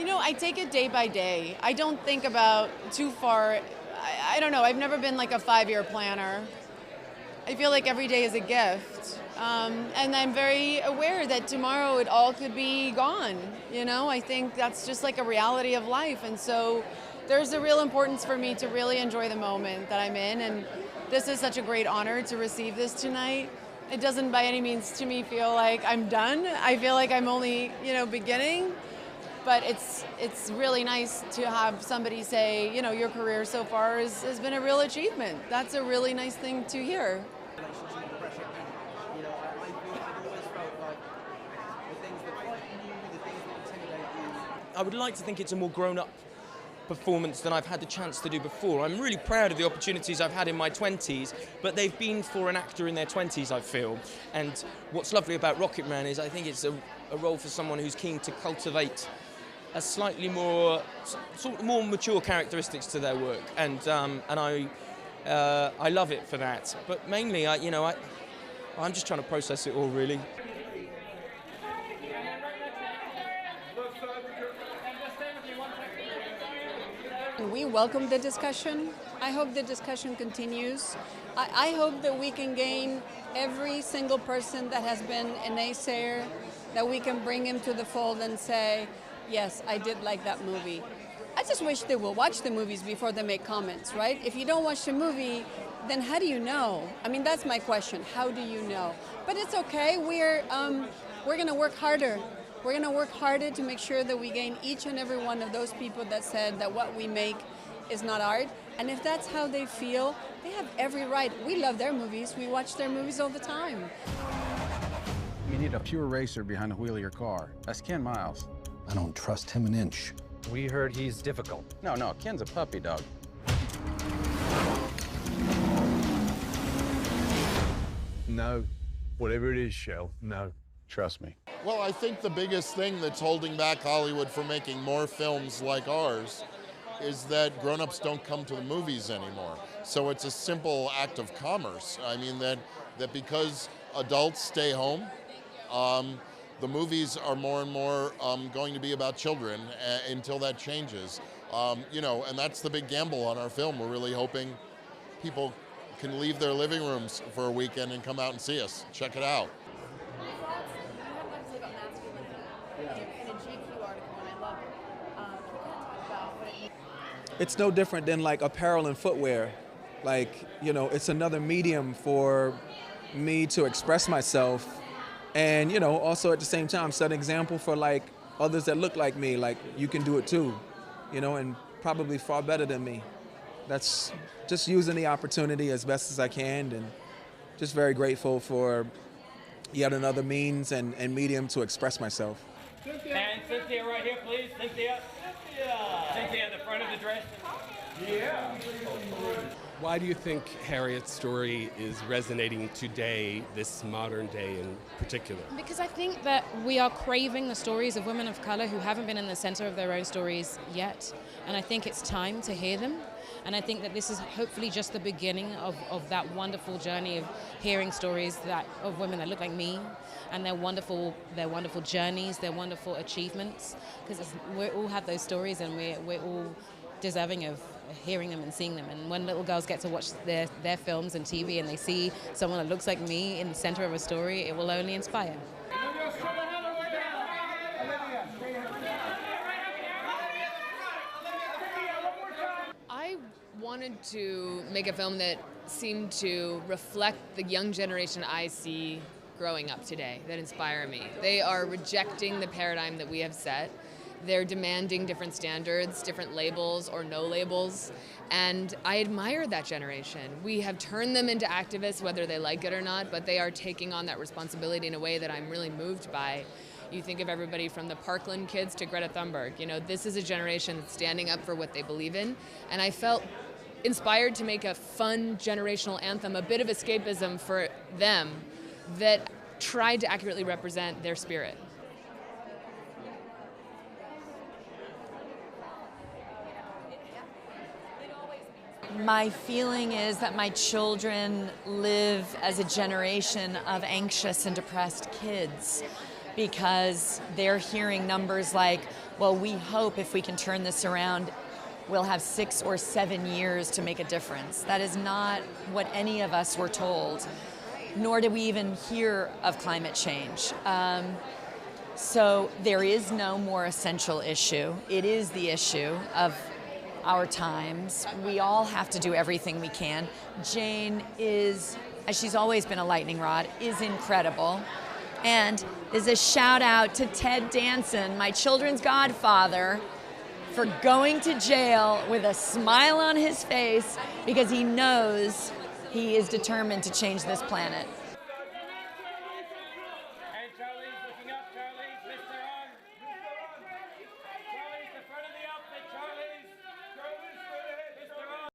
I take it day by day. I don't think about too far. I don't know. I've never been like a 5-year planner. I feel like every day is a gift. And I'm very aware that tomorrow it all could be gone. I think that's just like a reality of life. And so there's a real importance for me to really enjoy the moment that I'm in. And this is such a great honor to receive this tonight. It doesn't by any means to me feel like I'm done. I feel like I'm only, beginning. But it's really nice to have somebody say, your career so far has been a real achievement. That's a really nice thing to hear. I would like to think it's a more grown-up performance than I've had the chance to do before. I'm really proud of the opportunities I've had in my 20s, but they've been for an actor in their 20s, I feel. And what's lovely about Rocket Man is I think it's a role for someone who's keen to cultivate a slightly more mature characteristics to their work, and I love it for that. But mainly, I'm just trying to process it all, really. We welcome the discussion. I hope the discussion continues. I hope that we can gain every single person that has been a naysayer, that we can bring him to the fold and say, yes, I did like that movie. I just wish they will watch the movies before they make comments, right? If you don't watch the movie, then how do you know? I mean, that's my question. How do you know? But it's okay. We're going to work harder. We're going to work harder to make sure that we gain each and every one of those people that said that what we make is not art. And if that's how they feel, they have every right. We love their movies. We watch their movies all the time. You need a pure racer behind the wheel of your car. That's Ken Miles. I don't trust him an inch. We heard he's difficult. No, Ken's a puppy dog. No. Whatever it is, Shell, no. Trust me. Well, I think the biggest thing that's holding back Hollywood from making more films like ours is that grown-ups don't come to the movies anymore. So it's a simple act of commerce. I mean, that because adults stay home, the movies are more and more going to be about children until that changes. And that's the big gamble on our film. We're really hoping people can leave their living rooms for a weekend and come out and see us. Check it out. It's no different than like apparel and footwear. Like, it's another medium for me to express myself. And, also at the same time, set an example for like others that look like me, like you can do it too, and probably far better than me. That's just using the opportunity as best as I can, and just very grateful for yet another means and medium to express myself. And Cynthia right here, please. Cynthia, the front of the dress. Yeah. Why do you think Harriet's story is resonating today, this modern day in particular? Because I think that we are craving the stories of women of color who haven't been in the center of their own stories yet. And I think it's time to hear them. And I think that this is hopefully just the beginning of that wonderful journey of hearing stories of women that look like me, and their wonderful journeys, their wonderful achievements. Because we all have those stories, and we're all deserving of hearing them and seeing them. And when little girls get to watch their films and TV and they see someone that looks like me in the center of a story, it will only inspire. I wanted to make a film that seemed to reflect the young generation I see growing up today, that inspire me. They are rejecting the paradigm that we have set. They're demanding different standards, different labels or no labels, and I admire that generation. We have turned them into activists, whether they like it or not, but they are taking on that responsibility in a way that I'm really moved by. You think of everybody from the Parkland kids to Greta Thunberg. This is a generation that's standing up for what they believe in, and I felt inspired to make a fun generational anthem, a bit of escapism for them that tried to accurately represent their spirit. My feeling is that my children live as a generation of anxious and depressed kids. because they're hearing numbers like, well, we hope if we can turn this around, we'll have 6 or 7 years to make a difference. That is not what any of us were told, nor did we even hear of climate change. So there is no more essential issue. It is the issue of our times. We all have to do everything we can. Jane is, as she's always been a lightning rod, is incredible. And is a shout out to Ted Danson, my children's godfather, for going to jail with a smile on his face because he knows he is determined to change this planet.